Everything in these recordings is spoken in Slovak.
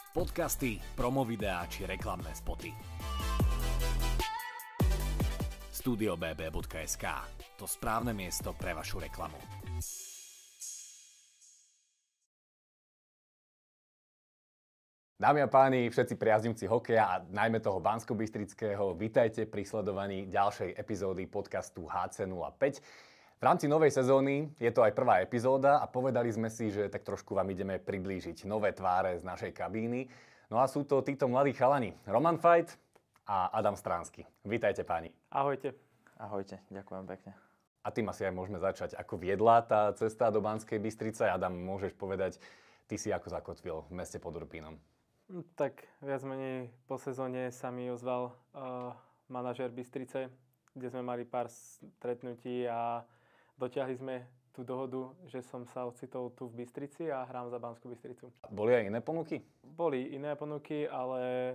Podcasty, promovideá či reklamné spoty. StudioBB.sk. To správne miesto pre vašu reklamu. Dámy a páni, všetci priaznivci hokeja a najmä toho banskobystrického, vitajte pri sledovaní ďalšej epizódy podcastu HC05. V rámci novej sezóny je to aj prvá epizóda a povedali sme si, že tak trošku vám ideme priblížiť nové tváre z našej kabíny. No a sú to títo mladí chalani, Roman Fajt a Adam Stránsky. Vítajte páni. Ahojte. Ahojte, ďakujem pekne. A tým asi aj môžeme začať. Ako viedla tá cesta do Banskej Bystrice? Adam, môžeš povedať, ty si ako zakotvil v meste pod Urpínom? Tak viac menej po sezóne sa mi ozval manažér Bystrice, kde sme mali pár stretnutí a dotiahli sme tú dohodu, že som sa ocitol tu v Bystrici a hrám za Banskú Bystricu. Boli aj iné ponuky? Boli iné ponuky, ale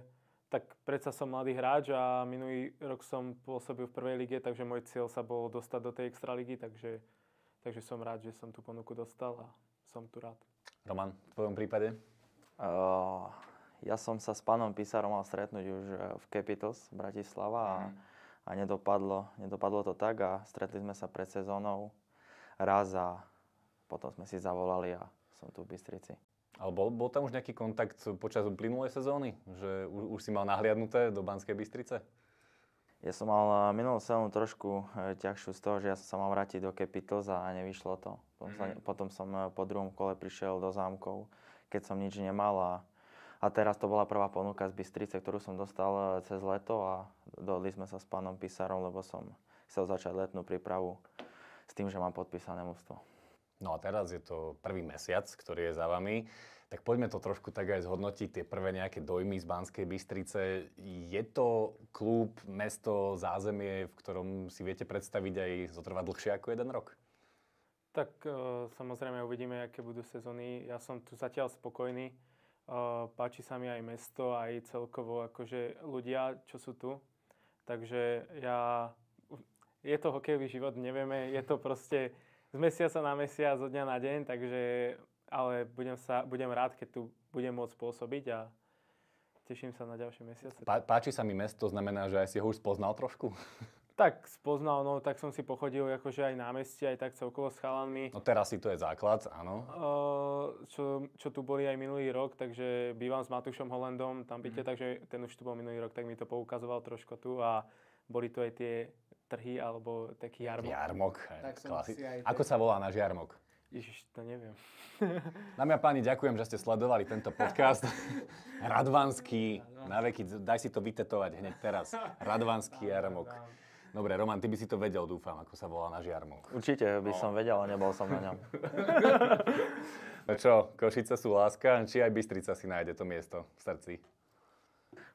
tak predsa som mladý hráč a minulý rok som pôsobil v prvej lige, takže môj cieľ sa bol dostať do tej extraligy, takže som rád, že som tú ponuku dostal a som tu rád. Roman, v tvojom prípade? Ja som sa s pánom Písarom mal stretnúť už v Capitals Bratislava a nedopadlo to tak a stretli sme sa pred sezónou raz a potom sme si zavolali a som tu v Bystrici. Ale bol tam už nejaký kontakt počas uplynulej sezóny? Že už si mal nahliadnuté do Banskej Bystrice? Ja som mal minulú sezónu trošku ťažšiu z toho, že ja som sa mal vrátiť do Capitals a nevyšlo to. Potom som po druhom kole prišiel do Zámkov, keď som nič nemal a teraz to bola prvá ponuka z Bystrice, ktorú som dostal cez leto a dohodli sme sa s pánom Písarom, lebo som chcel začať letnú prípravu s tým, že mám podpísané mužstvo. No a teraz je to prvý mesiac, ktorý je za vami. Tak poďme to trošku tak aj zhodnotiť, tie prvé nejaké dojmy z Banskej Bystrice. Je to klub, mesto, zázemie, v ktorom si viete predstaviť aj zotrvať dlhšie ako jeden rok? Tak samozrejme uvidíme, aké budú sezóny. Ja som tu zatiaľ spokojný. Páči sa mi aj mesto, aj celkovo akože ľudia, čo sú tu. Takže je to hokejový život, nevieme, je to proste z mesiaca na mesiac, zo dňa na deň, ale budem rád, keď tu budem môcť pôsobiť a teším sa na ďalšie mesiace. Páči sa mi mesto, znamená, že aj si ho už spoznal trošku? Tak spoznal, no tak som si pochodil akože aj na meste, aj tak celkovo s chalanmi. No teraz si to je základ, áno. Čo tu boli aj minulý rok, takže bývam s Matúšom Holendom, tam byte, takže ten už tu bol minulý rok, tak mi to poukazoval trošku tu a boli tu aj tie trhy, alebo taký jarmok. Jarmok, ako sa volá náš jarmok? Ježiš, to neviem. Dámy a páni, ďakujem, že ste sledovali tento podcast. Radvanský, na veky, daj si to vytetovať hneď teraz. Radvanský jarmok. Dobre, Roman, ty by si to vedel, dúfam, ako sa volá náš jarmok. Určite by som vedel, ale nebol som na ňom. No čo, Košice sú láska, či aj Bystrica si nájde to miesto v srdci?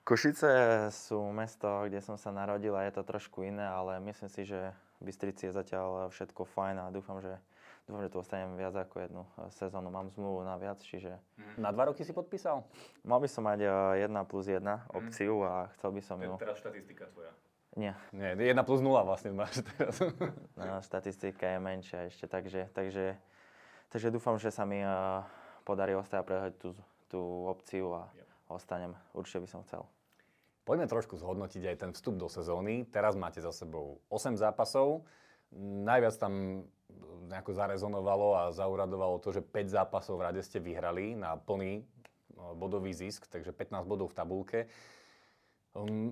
Košice sú mesto, kde som sa narodil a je to trošku iné, ale myslím si, že v Bystrici je zatiaľ všetko fajn a dúfam, že tu ostanem viac ako jednu sezónu. Mám zmluvu na viac, čiže... Na 2 roky si podpísal? Mal by som mať 1+1 opciu a chcel by som ju... Teraz štatistika tvoja. Nie. Nie, 1+0 vlastne máš teraz. No, štatistika je menšia ešte, takže dúfam, že sa mi podarí ostať a prehať tú opciu a ostanem. Určite by som chcel. Poďme trošku zhodnotiť aj ten vstup do sezóny. Teraz máte za sebou 8 zápasov. Najviac tam nejako zarezonovalo a zauradovalo to, že 5 zápasov v rade ste vyhrali na plný bodový zisk, takže 15 bodov v tabuľke.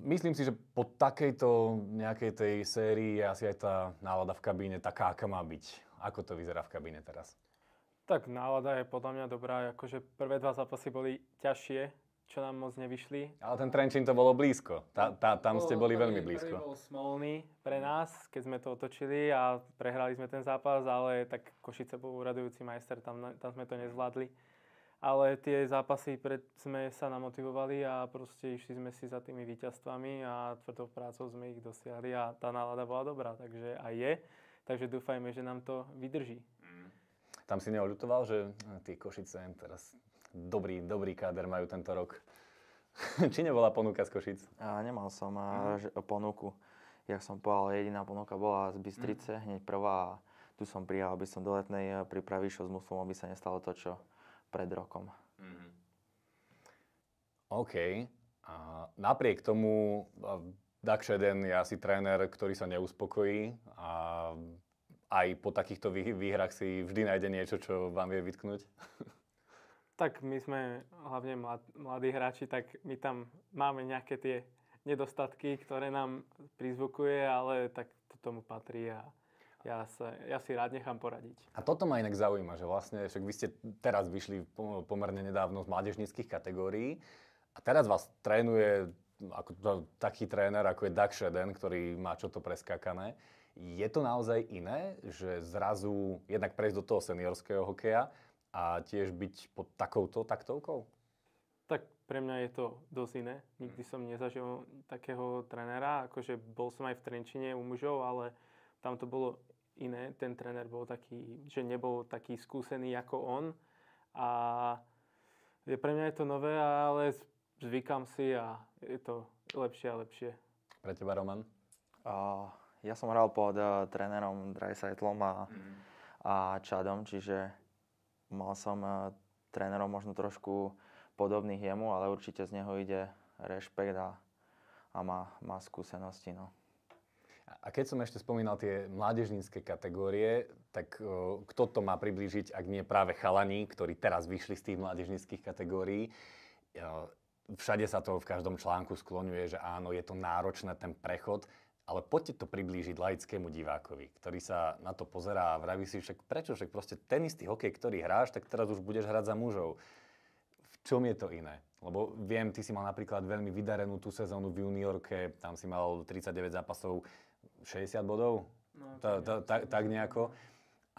Myslím si, že po takejto nejakej tej sérii je asi aj tá nálada v kabíne taká, aká má byť. Ako to vyzerá v kabíne teraz? Tak nálada je podľa mňa dobrá. Akože prvé 2 zápasy boli ťažšie, čo nám moc nevyšli. Ale ten Trenčín to bolo blízko. Tam ste boli veľmi blízko. Prvý bol smolný pre nás, keď sme to otočili a prehrali sme ten zápas, ale tak Košice bol uradujúci majster, tam sme to nezvládli. Ale tie zápasy sme sa namotivovali a proste išli sme si za tými víťazstvami a tvrdou prácou sme ich dosiahli a tá nálada bola dobrá, takže aj je. Takže dúfajme, že nám to vydrží. Tam si neoľutoval, že tie Košice teraz dobrý káder majú tento rok. Či nebola ponuka z Košic? Nemal som ponuku. Jak som povedal, jediná ponuka bola z Bystrice, hneď prvá. Tu som prijal, aby som do letnej prípravy išiel s mužstvom, aby sa nestalo to, čo pred rokom. OK. A napriek tomu Dakšeden je asi tréner, ktorý sa neuspokojí a aj po takýchto výhrách si vždy nájde niečo, čo vám vie vytknúť. Tak my sme hlavne mladí hráči, tak my tam máme nejaké tie nedostatky, ktoré nám prizvukuje, ale tak to tomu patrí a ja si rád nechám poradiť. A toto ma inak zaujíma, že vlastne, však vy ste teraz vyšli pomerne nedávno z mládežníckych kategórií a teraz vás trénuje taký tréner, ako je Dakšeden, ktorý má čo to preskákané. Je to naozaj iné, že zrazu jednak prejsť do toho seniorského hokeja a tiež byť pod takouto taktovkou? Tak pre mňa je to dosť iné. Nikdy som nezažil takého trénera, akože bol som aj v Trenčine u mužov, ale tam to bolo iné. Ten tréner bol taký, že nebol taký skúsený ako on. A pre mňa je to nové, ale zvykám si a je to lepšie a lepšie. Pre teba, Roman? Ja som hral pod trénerom Dreisaitlom a Chadom, čiže mal som trénerov možno trošku podobných jemu, ale určite z neho ide rešpekt a má skúsenosti. No. A keď som ešte spomínal tie mládežnícke kategórie, tak kto to má priblížiť, ak nie práve chalani, ktorí teraz vyšli z tých mládežníckych kategórií? Všade sa to v každom článku skloňuje, že áno, je to náročné, ten prechod, ale poďte to priblížiť laickému divákovi, ktorý sa na to pozerá a vraví si, však proste ten istý hokej, ktorý hráš, tak teraz už budeš hrať za mužov. V čom je to iné? Lebo viem, ty si mal napríklad veľmi vydarenú tú sezónu v juniorke, tam si mal 39 zápasov, 60 bodov? No, tak nejako.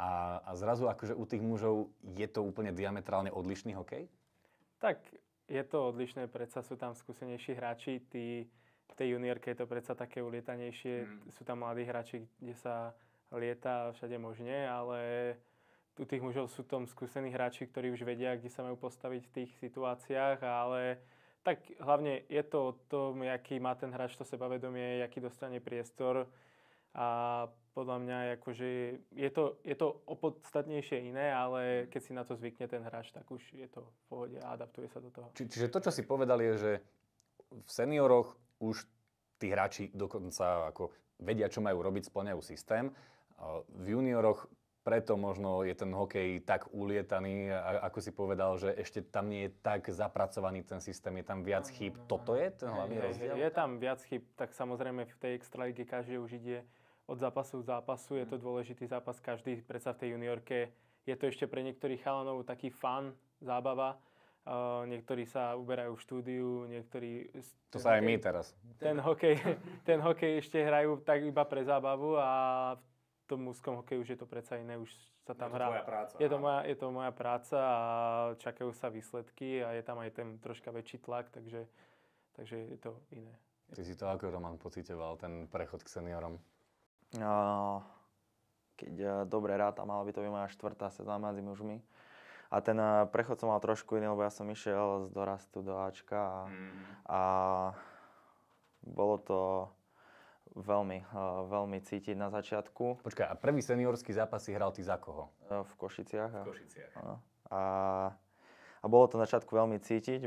A zrazu akože u tých mužov je to úplne diametrálne odlišný hokej? Tak je to odlišné, predsa sú tam skúsenejší hráči, v tej juniorke je to predsa také ulietanejšie, sú tam mladí hráči, kde sa lieta všade možne, ale u tých mužov sú tam skúsení hráči, ktorí už vedia, kde sa majú postaviť v tých situáciách, ale tak hlavne je to o tom, aký má ten hráč to sebavedomie, aký dostane priestor a podľa mňa akože je to opodstatnejšie iné, ale keď si na to zvykne ten hráč, tak už je to v pohode a adaptuje sa do toho. Čiže to, čo si povedal, je, že v senioroch už tí hráči dokonca ako vedia, čo majú robiť, spĺňajú systém. V junioroch preto možno je ten hokej tak ulietaný, ako si povedal, že ešte tam nie je tak zapracovaný ten systém, je tam viac chýb. Toto je ten hlavný rozdiel? Je tam viac chýb, tak samozrejme v tej extralíge každý už ide od zápasu k zápasu, je to dôležitý zápas, každý predsa v tej juniorke. Je to ešte pre niektorých chalanov taký fun, zábava. Niektorí sa uberajú v štúdiu, niektorí... To sa aj my teraz. Ten hokej ešte hrajú tak iba pre zábavu a v tom mužskom hokeji už je to predsa iné, už sa tam hrá. Je to moja práca a čakajú sa výsledky a je tam aj ten troška väčší tlak, takže je to iné. Ty si to ako, Roman, pociťoval, ten prechod k seniorom? Keď dobre rátam, mala by to byť moja 4. sezóna medzi mužmi. A ten prechod som mal trošku iný, lebo ja som išiel z dorastu do Ačka a bolo to veľmi cítiť na začiatku. Počkaj, a prvý seniorský zápas si hral ty za koho? V Košiciach. V Košiciach. A bolo to na začiatku veľmi cítiť,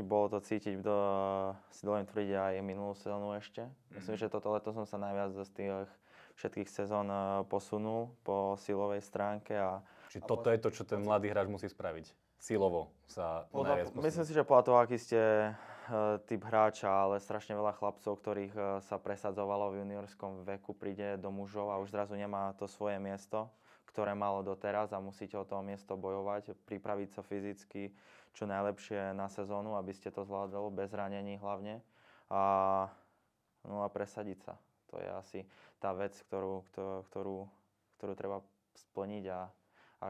si dovolím tvrdiť aj minulú sezónu ešte. Myslím, že toto leto som sa najviac z tých všetkých sezón posunul po silovej stránke. Čiže toto je to, čo ten mladý hráč musí spraviť? Silovo sa najviac posunúť? Myslím si, že podľa toho, aký ste typ hráča, ale strašne veľa chlapcov, ktorých sa presadzovalo v juniorskom veku, príde do mužov a už zrazu nemá to svoje miesto, ktoré malo doteraz a musíte o to miesto bojovať, pripraviť sa fyzicky čo najlepšie na sezónu, aby ste to zvládli, bez ranení hlavne. A presadiť sa. To je asi tá vec, ktorú treba splniť a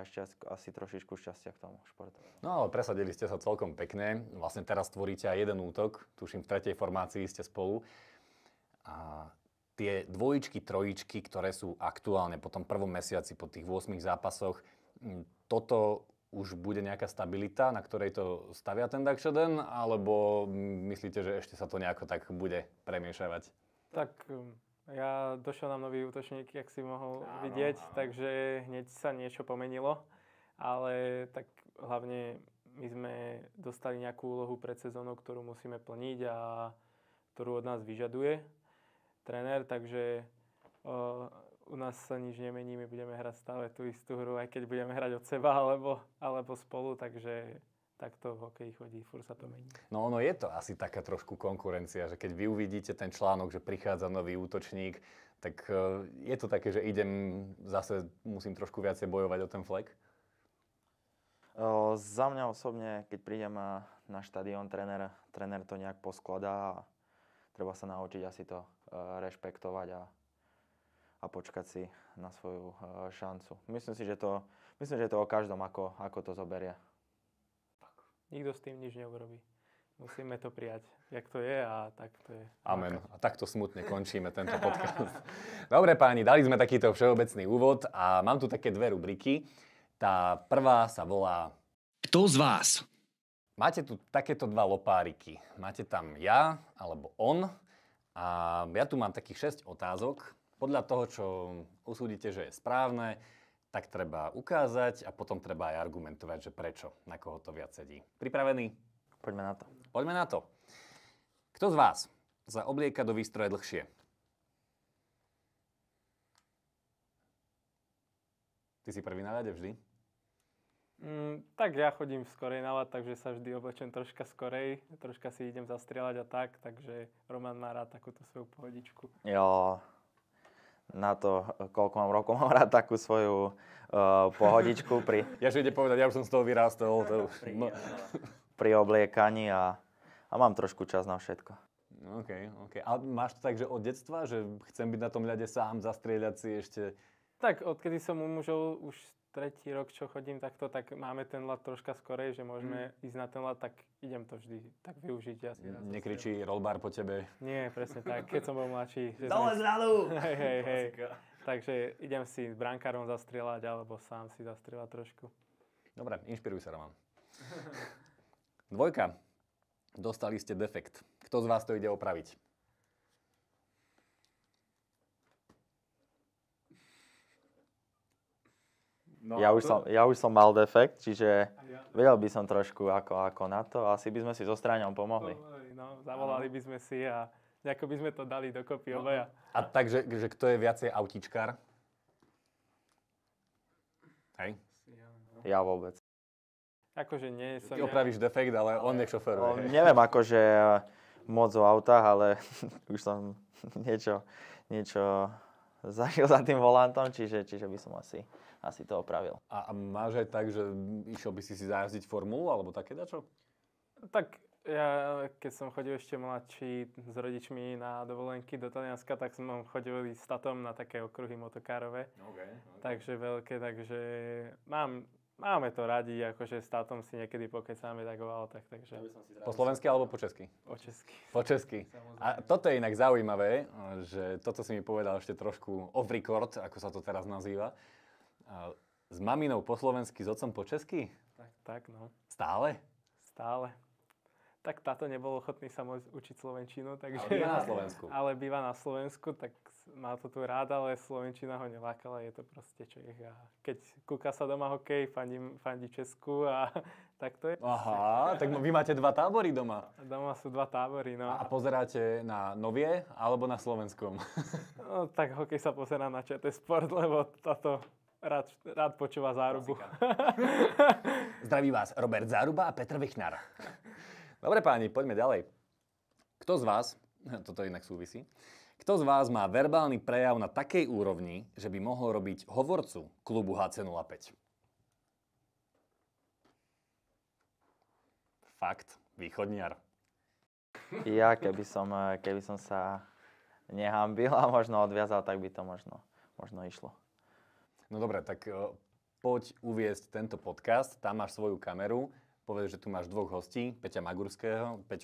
ešte asi trošičku šťastia k tomu športu. No ale presadili ste sa celkom pekne. Vlastne teraz tvoríte aj jeden útok. Tuším, v 3. formácii ste spolu. A tie dvojičky, trojičky, ktoré sú aktuálne po tom prvom mesiaci, po tých 8 zápasoch, toto už bude nejaká stabilita, na ktorej to stavia ten Dakšeden? Alebo myslíte, že ešte sa to nejako tak bude premiešavať? Tak ja došiel na nový útočník, jak si mohol vidieť, takže hneď sa niečo pomenilo. Ale tak hlavne my sme dostali nejakú úlohu pred sezónou, ktorú musíme plniť a ktorú od nás vyžaduje tréner, takže u nás sa nič nemení, my budeme hrať stále tú istú hru, aj keď budeme hrať od seba alebo spolu, takže takto v hokeji chodí, furt sa to mení. No ono je to asi taká trošku konkurencia, že keď vy uvidíte ten článok, že prichádza nový útočník, tak je to také, že zase musím trošku viacej bojovať o ten flek? Za mňa osobne, keď prídem na štadión, tréner to nejak poskladá a treba sa naučiť asi to rešpektovať a počkať si na svoju šancu. Myslím, že to o každom, ako to zoberie. Nikto s tým nič neurobí. Musíme to prijať, jak to je a tak to je. Amen. A takto smutne končíme tento podcast. Dobre páni, dali sme takýto všeobecný úvod a mám tu také dve rubriky. Tá prvá sa volá Kto z vás? Máte tu takéto dva lopáriky. Máte tam ja alebo on a ja tu mám takých 6 otázok. Podľa toho, čo usúdite, že je správne, tak treba ukázať a potom treba aj argumentovať, že prečo, na koho to viac sedí. Pripravení? Poďme na to. Poďme na to. Kto z vás sa oblieka do výstroje dlhšie? Ty si prvý na ľade vždy? Tak ja chodím skorej na ľad, takže sa vždy oblečem troška skorej, troška si idem zastrieľať a tak, takže Roman má rád takúto svoju pohodičku. Jo, na to, koľko mám rokov, mám rád takú svoju pohodičku Ja že ide povedať, ja už som z toho vyrástol. Pri obliekaní a mám trošku čas na všetko. OK. A máš to tak, že od detstva, že chcem byť na tom ľade sám, zastrieľať si ešte? Tak, odkedy som u mužov už 3. rok, čo chodím takto, tak máme ten ľad troška skorej, že môžeme ísť na ten ľad, tak idem to vždy tak využiť. Nekričí rollbar po tebe? Nie, presne tak, keď som bol mladší. Dole z ľadu! Hej. Takže idem si s brankárom zastrieľať, alebo sám si zastrieľať trošku. Dobre, inšpiruj sa, Roman. 2. Dostali ste defekt. Kto z vás to ide opraviť? No, ja už som mal defekt, čiže vedel by som trošku ako na to. Asi by sme si so Stráňom pomohli. No, zavolali by sme si a nejako by sme to dali dokopy obaja. A takže, že kto je viacej autíčkar? Hej? Ja vôbec. Akože nie som Ty opravíš defekt, ale on nech šoferuje. Neviem akože moc o autách, ale už som niečo zažil za tým volantom, čiže by som asi to opravil. A máš aj tak, že išiel by si zajazdiť formulu, alebo také dačo? Tak ja, keď som chodil ešte mladší s rodičmi na dovolenky do Talianska, tak som chodil s tatom na také okruhy motokárové. Okay. Takže veľké, takže máme to radi, akože s tátom si niekedy pokecáme tak o autách, takže... Po slovensky alebo po česky? Po česky. Po česky. A toto je inak zaujímavé, že toto si mi povedal ešte trošku off record, ako sa to teraz nazýva. S maminou po slovensky, s otcom po česky? Tak, no. Stále? Stále. Tak táto nebol ochotný sa môcť učiť slovenčinu, takže... Ale býva na Slovensku. Ale býva na Slovensku, tak má to tu rád, ale slovenčina ho nelákala, je to proste Čech. A keď kúka sa doma hokej, fandí Česku a tak to je. Aha, tak vy máte 2 tábory doma. Doma sú 2 tábory, no. A pozeráte na Novie alebo na slovenskom? No, tak hokej sa pozerá na ČT Sport, lebo táto rád počúva Zárubu. Zdraví vás Robert Záruba a Petr Vichnar. Dobre páni, poďme ďalej. Kto z vás, toto inak súvisí, kto z vás má verbálny prejav na takej úrovni, že by mohol robiť hovorcu klubu HC05? Fakt, východniar. Ja, keby som sa nehambil a možno odviazal, tak by to možno išlo. No dobre, tak poď uviesť tento podcast, tam máš svoju kameru. Povedz, že tu máš 2 hostí, Peťo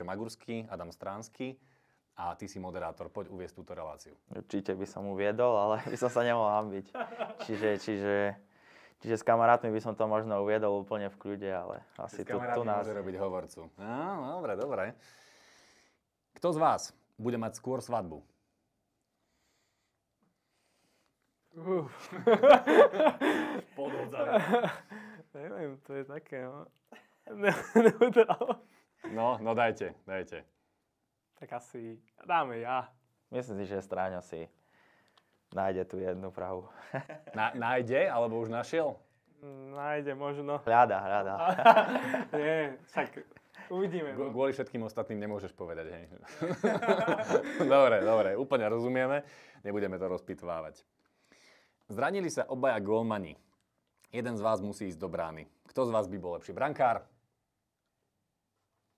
Magurský, Adam Stránsky a ty si moderátor. Poď uviesť túto reláciu. Určite by som uviedol, ale by som sa nemohol hanbiť. Čiže s kamarátmi by som to možno uviedol úplne v kľude, ale asi tu nás... môže robiť hovorcu. No, dobre. Kto z vás bude mať skôr svadbu? Neviem, to je také, no. Neudal. No dajte. Tak asi dáme ja. Myslím si, že Stráňo si nájde tú jednu Prahu. Nájde, alebo už našiel? Nájde možno. Hľada. Nie, však uvidíme. Kvôli všetkým ostatným nemôžeš povedať, hej. Dobre, úplne rozumieme. Nebudeme to rozpitvávať. Zranili sa obaja gólmani. Jeden z vás musí ísť do brány. Kto z vás by bol lepší? Brankár?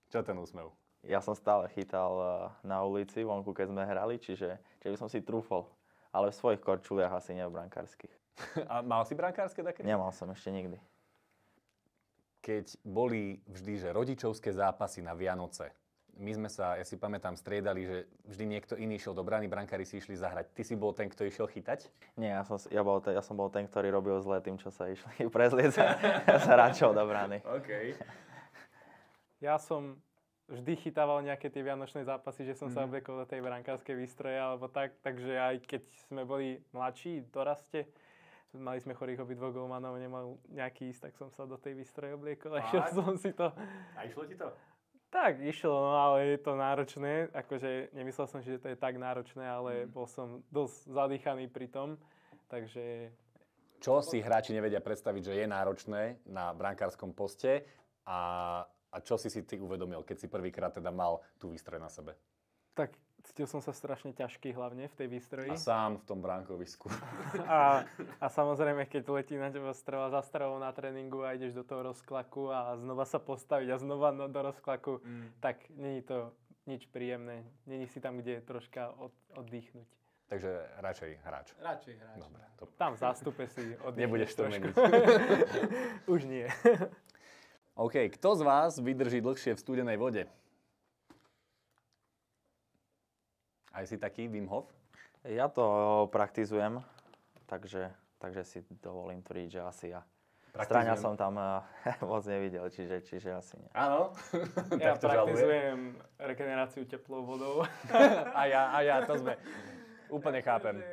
Čo ten úsmev? Ja som stále chytal na ulici, vonku, keď sme hrali, čiže by som si trúfol. Ale v svojich korčuliach asi nie v brankárskych. A mal si brankárske také? Nemal som ešte nikdy. Keď boli vždy, že rodičovské zápasy na Vianoce, my sme sa, ja si pamätám, striedali, že vždy niekto iný išiel do brány, brankári si išli zahrať. Ty si bol ten, kto išiel chytať? Nie, ja som bol ten, ktorý robil zle tým, čo sa išli prezliecť sa hráčov do brány. OK. Ja som vždy chytával nejaké tie vianočné zápasy, že som sa obliekol do tej brankárskej výstroje alebo tak, takže aj keď sme boli mladší, doraste, mali sme chorých obidvoch golmanov, nemal nejaký ísť, tak som sa do tej výstroje obliekol a išiel som si to. A išlo ti to? Tak, išlo, no ale je to náročné, akože nemyslel som, že to je tak náročné, ale bol som dosť zadýchaný pri tom, takže... Čo si hráči nevedia predstaviť, že je náročné na brankárskom poste a čo si ty uvedomil, keď si prvýkrát teda mal tú výstroj na sebe? Tak cítil som sa strašne ťažký hlavne v tej výstroji. A sám v tom bránkovisku. A samozrejme, keď letí na teba strela za strelou na tréningu a ideš do toho rozklaku a znova sa postaviť a znova do rozklaku, tak není to nič príjemné. Není si tam, kde troška oddychnúť. Takže radšej hráč. Radšej hráč. Dobre, to... Tam v zástupe si oddychneš. Nebudeš to meniť. Už nie. OK, kto z vás vydrží dlhšie v studenej vode? Aj si taký Wim Hof? Ja to praktizujem, takže si dovolím tvrdiť, že asi ja. Stráňa som tam moc nevidel, čiže asi nie. Áno. Ja praktizujem regeneráciu teplou vodou. A ja, to sme. Úplne chápem.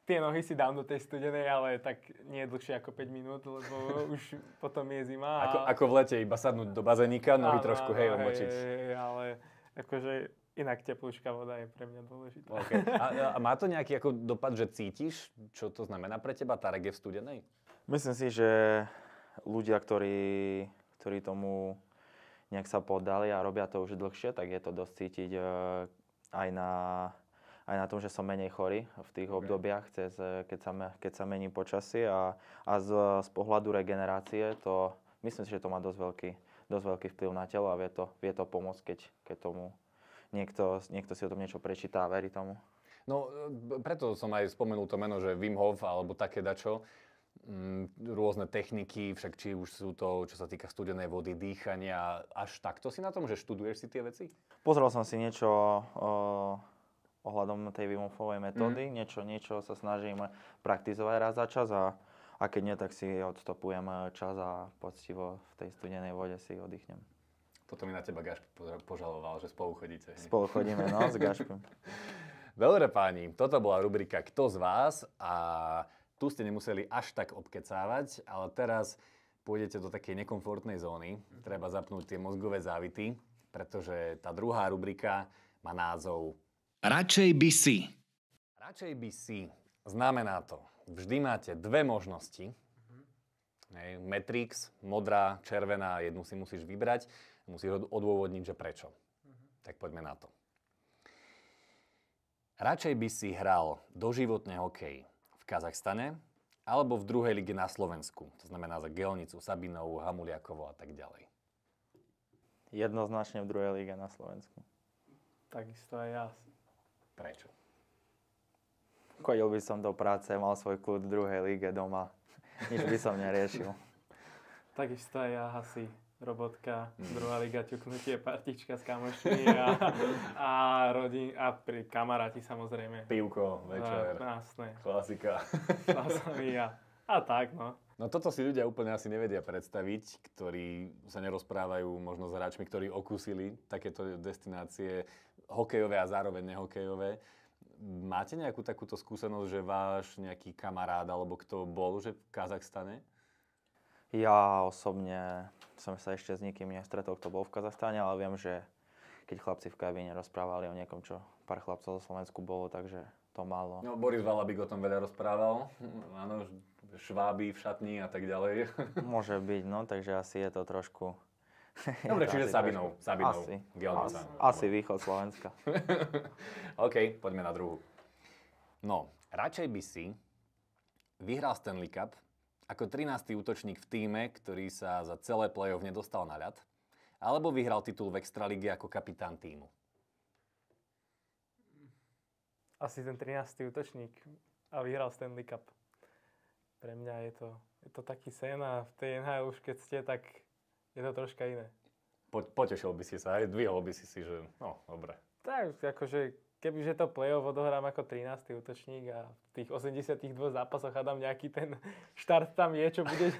Tie nohy si dám do tej studenej, ale tak nie dlhšie ako 5 minút, lebo už potom je zima. Ako v lete, iba sadnúť do bazénika, nohy trošku omočiť. Ale akože inak teplúčka voda je pre mňa dôležitá. Okay. A má to nejaký ako dopad, že cítiš, čo to znamená pre teba tá rege v studenej? Myslím si, že ľudia, ktorí nejak sa poddali a robia to už dlhšie, tak je to dosť cítiť aj na tom, že som menej chorý v tých obdobiach, keď sa mení počasie a z pohľadu regenerácie to, myslím si, že to má dosť veľký vplyv na telo a vie to pomôcť, keď tomu niekto si o tom niečo prečíta a verí tomu. No, preto som aj spomenul to meno, že Wim Hof alebo také dačo. Rôzne techniky, však či už sú to, čo sa týka studenej vody, dýchania, až takto si na tom, že študuješ si tie veci? Pozrel som si niečo ohľadom tej Wim Hofovej metódy, niečo sa snažím praktizovať raz za čas a keď nie, tak si odstopujem čas a poctivo v tej studenej vode si oddychnem. Toto mi na teba Gašp požaloval, že spolu chodíte. Spolu chodíme, no, s Gašpom. Dobre páni, toto bola rubrika Kto z vás a tu ste nemuseli až tak obkecávať, ale teraz pôjdete do takej nekomfortnej zóny. Treba zapnúť tie mozgové závity, pretože tá druhá rubrika má názov Radšej by si. Radšej by si. Znamená to, vždy máte dve možnosti. Matrix, modrá, červená, jednu si musíš vybrať. Musíš odôvodniť, že prečo. Tak poďme na to. Radšej by si hral doživotne hokej v Kazachstane alebo v druhej lige na Slovensku. To znamená za Gelnicu, Sabinovú, Hamuliakovo a tak ďalej. Jednoznačne v druhej lige na Slovensku. Takisto aj ja. Prečo? Chodil by som do práce, mal svoj kľud v druhej lige doma. Nič by som neriešil. Takisto aj ja asi. Robotka, druhá liga, ťuknutie, partička s kamošmi a pri kamaráti samozrejme. Pivko, večer, Jasné. Klasika. A tak, no. No toto si ľudia úplne asi nevedia predstaviť, ktorí sa nerozprávajú možno s hráčmi, ktorí okúsili takéto destinácie hokejové a zároveň nehokejové. Máte nejakú takúto skúsenosť, že váš nejaký kamarát alebo kto bol že v Kazachstane? Ja osobne som sa ešte s nikým nestretol, kto bol v Kazachstane, ale viem, že keď chlapci v kabíne rozprávali o niekom, čo pár chlapcov zo Slovensku bolo, takže to malo. No, Boris Valabik o tom veľa rozprával. Áno, šváby v šatni a tak ďalej. Môže byť, no, takže asi je to trošku... Dobre, čiže Sabinov. Asi východ Slovenska. OK, poďme na druhú. No, radšej by si vyhral Stanley Cup ako 13. útočník v tíme, ktorý sa za celé play-off nedostal na ľad, alebo vyhral titul v Extralíge ako kapitán tímu? Asi ten 13. útočník a vyhral Stanley Cup. Pre mňa je to taký sen a v tej NHL už keď ste, tak je to troška iné. Potešil by si sa, aj dvihol by si, že no, dobre. Tak, akože kebyže to play-off odohrám ako 13. útočník a v tých 82 zápasoch hádam nejaký ten štart tam je, čo bude...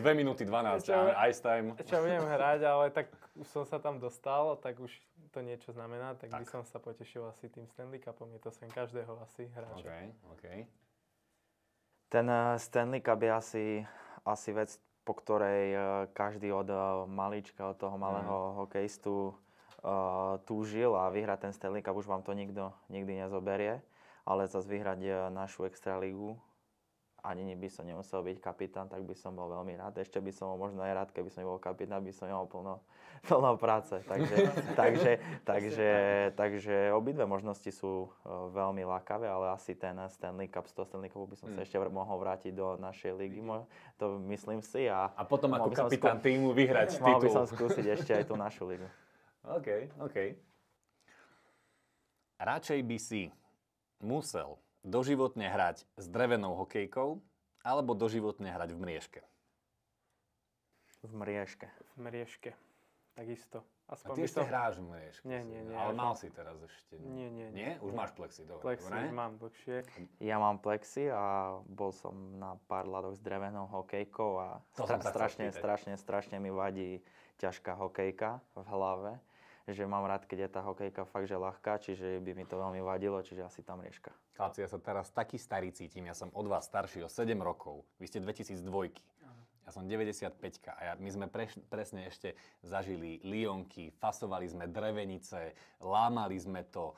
2 minúty 12, ice time. Čo budem hrať, ale tak už som sa tam dostal, tak už to niečo znamená, tak by som sa potešil asi tým Stanley Cupom. Je to sen každého asi hráča. OK. Ten Stanley Cup je asi vec, po ktorej každý od malička, od toho malého hokejistu túžil a vyhrať ten Stanley Cup, už vám to nikto nikdy nezoberie, ale zase vyhrať našu extralígu, ani by som nemusel byť kapitán, tak by som bol veľmi rád. Ešte by som bol možno aj rád, keby som bol kapitán, by som mal plno práce. Takže obidve možnosti sú veľmi lákavé, ale asi ten Stanley Cup, z toho Stanley Cupu by som sa ešte mohol vrátiť do našej ligy. To myslím si. A potom ako kapitán tímu vyhrať titul. Mal by som skúsiť ešte aj tú našu ligu. OK. Radšej by si musel doživotne hrať s drevenou hokejkou alebo doživotne hrať v mriežke? V mriežke. Takisto. Aspoň a ty ešte hráš v mriežke? Nie. Ale mal si teraz ešte? Nie. Nie? Už máš plexi, dobre. Plexi už mám dlhšie. Ja mám plexi a bol som na pár ľadoch s drevenou hokejkou a strašne mi vadí ťažká hokejka v hlave. Že mám rád, keď je tá hokejka fakt, že ľahká, čiže by mi to veľmi vadilo, čiže asi tá mriežka. Chlapci, ja sa teraz taký starý cítim, ja som od vás starší o 7 rokov. Vy ste 2002. Ja som 95 a my sme presne ešte zažili Lyonky, fasovali sme drevenice, lámali sme to.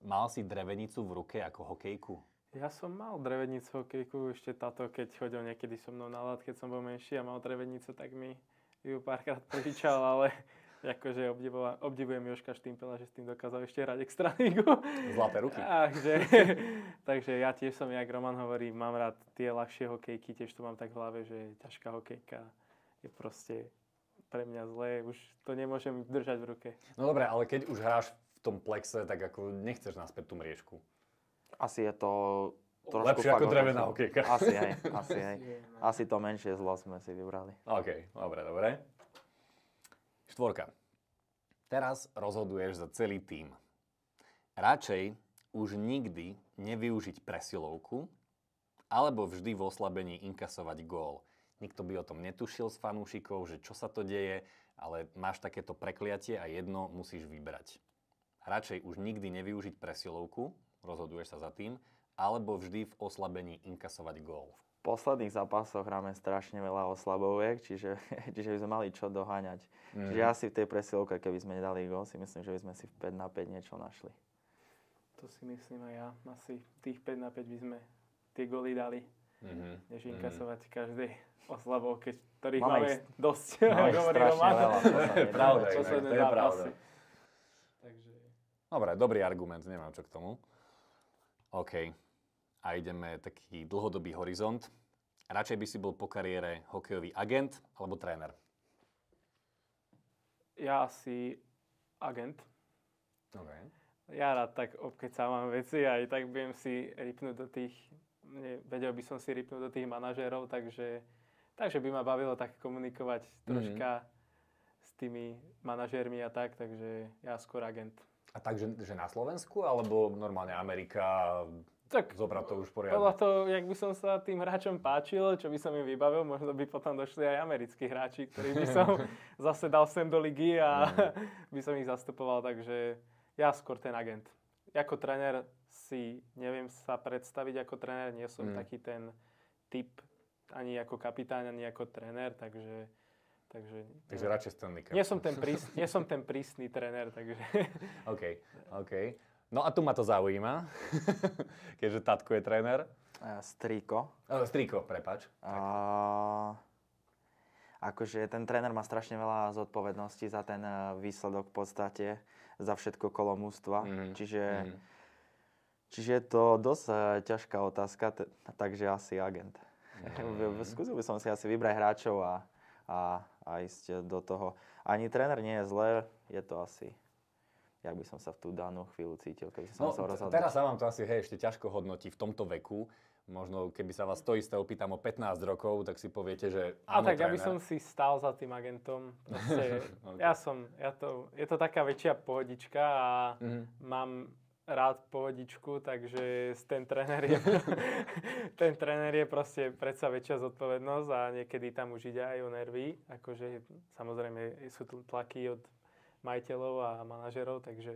Mal si drevenicu v ruke ako hokejku? Ja som mal drevenicu hokejku, ešte táto, keď chodil niekedy so mnou na ľad, keď som bol menší a mal drevenicu, tak mi ju párkrát požičal, ale akože obdivujem Jožka Štimpela, že s tým dokázal ešte hrať extralígu. Zlaté ruky. Takže ja tiež som, jak Roman hovorí, mám rád tie ľahšie hokejky, tiež to mám tak v hlave, že ťažká hokejka je proste pre mňa zlé, už to nemôžem držať v ruke. No dobre, ale keď už hráš v tom plexe, tak ako nechceš naspäť tú mriežku. Asi je to trošku lepšie ako drevená hokejka. Asi aj. Asi to menšie zlo sme si vybrali. OK, dobre. 4. Teraz rozhoduješ za celý tím. Radšej už nikdy nevyužiť presilovku, alebo vždy v oslabení inkasovať gól. Nikto by o tom netušil z fanúšikov, že čo sa to deje, ale máš takéto prekliatie a jedno musíš vybrať. Radšej už nikdy nevyužiť presilovku, rozhoduješ sa za tým, alebo vždy v oslabení inkasovať gól. V posledných zápasoch hráme strašne veľa oslaboviek, čiže by sme mali čo doháňať. Čiže asi v tej presilovke, keby sme nedali gól, si myslím, že by sme si v 5-5 niečo našli. To si myslím aj ja. Asi tých 5-5 by sme tie góly dali. Než inkasovať každej oslabovke, ktorých máme dosť. Máme strašne veľa. To je pravda. Dobre, dobrý argument, nemám čo k tomu. OK. A ideme taký dlhodobý horizont. Radšej by si bol po kariére hokejový agent alebo tréner? Ja asi agent. Okay. Ja rád tak obkecávam veci a aj tak budem si ripnúť do tých, vedel by som si ripnúť do tých manažérov, takže by ma bavilo tak komunikovať troška s tými manažérmi a tak, takže ja skôr agent. A takže že na Slovensku alebo normálne Amerika? Tak zobrať to už poriadne. Podľa toho, jak by som sa tým hráčom páčil, čo by som im vybavil, možno by potom došli aj americkí hráči, ktorých by som zase dal sem do ligy a by som ich zastupoval, takže ja skôr ten agent. Ako tréner si neviem sa predstaviť ako tréner, nie som taký ten typ ani ako kapitán, ani ako tréner, takže radšej Stanley Cup. nie som ten prísny tréner, takže... OK. No a tu ma to zaujíma, keďže tatko je tréner. Strýko. Strýko, prepáč. Akože ten tréner má strašne veľa zodpovedností za ten výsledok v podstate, za všetko kolo mústva. Čiže je to dosť ťažká otázka, takže asi agent. Skúsil by som si asi vybrať hráčov a ísť do toho. Ani tréner nie je zlé, je to asi, jak by som sa v tú danú chvíľu cítil, keby som sa rozhodol. Teraz sa vám to asi ešte ťažko hodnotí v tomto veku. Možno keby sa vás to isté opýtam o 15 rokov, tak si poviete, že áno, tak tréner. ja by som si stál za tým agentom. Proste, je to taká väčšia pohodička a mám rád pohodičku, takže ten tréner je proste predsa väčšia zodpovednosť a niekedy tam už ide aj o nervy. Akože samozrejme sú tu tlaky od majiteľov a manažerov, takže...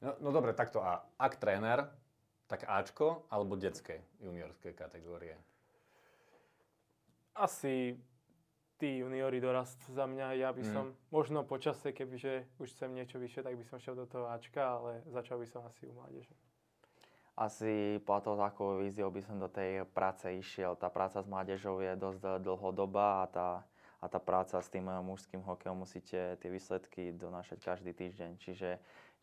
No dobre, takto a ak tréner, tak Ačko alebo detské juniorské kategórie? Asi tí juniori dorast za mňa. Ja by som možno počasie, kebyže už chcem niečo vyššie, tak by som šiel do toho Ačka, ale začal by som asi u mládeže. Asi podľa toho, takou víziou by som do tej práce išiel. Tá práca s mládežou je dosť dlhodobá a tá práca s tým mužským hokejom musíte tie výsledky donášať každý týždeň.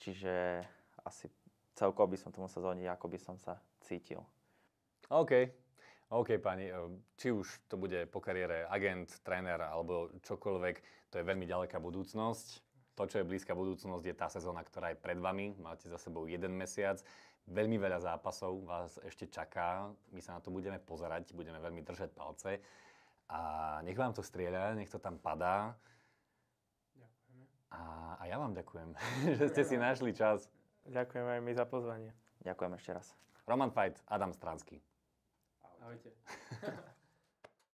Čiže asi celkovo by som to musel zhodniť, ako by som sa cítil. OK, pani. Či už to bude po kariére agent, tréner alebo čokoľvek, to je veľmi ďaleká budúcnosť. To, čo je blízka budúcnosť, je tá sezóna, ktorá je pred vami. Máte za sebou 1 mesiac. Veľmi veľa zápasov vás ešte čaká. My sa na to budeme pozerať, budeme veľmi držať palce. A nech vám to strieľa, nech to tam padá. Ďakujeme. A ja vám ďakujem, že ste si našli čas. Ďakujem aj my za pozvanie. Ďakujem ešte raz. Roman Fajt, Adam Stranský. Ahojte.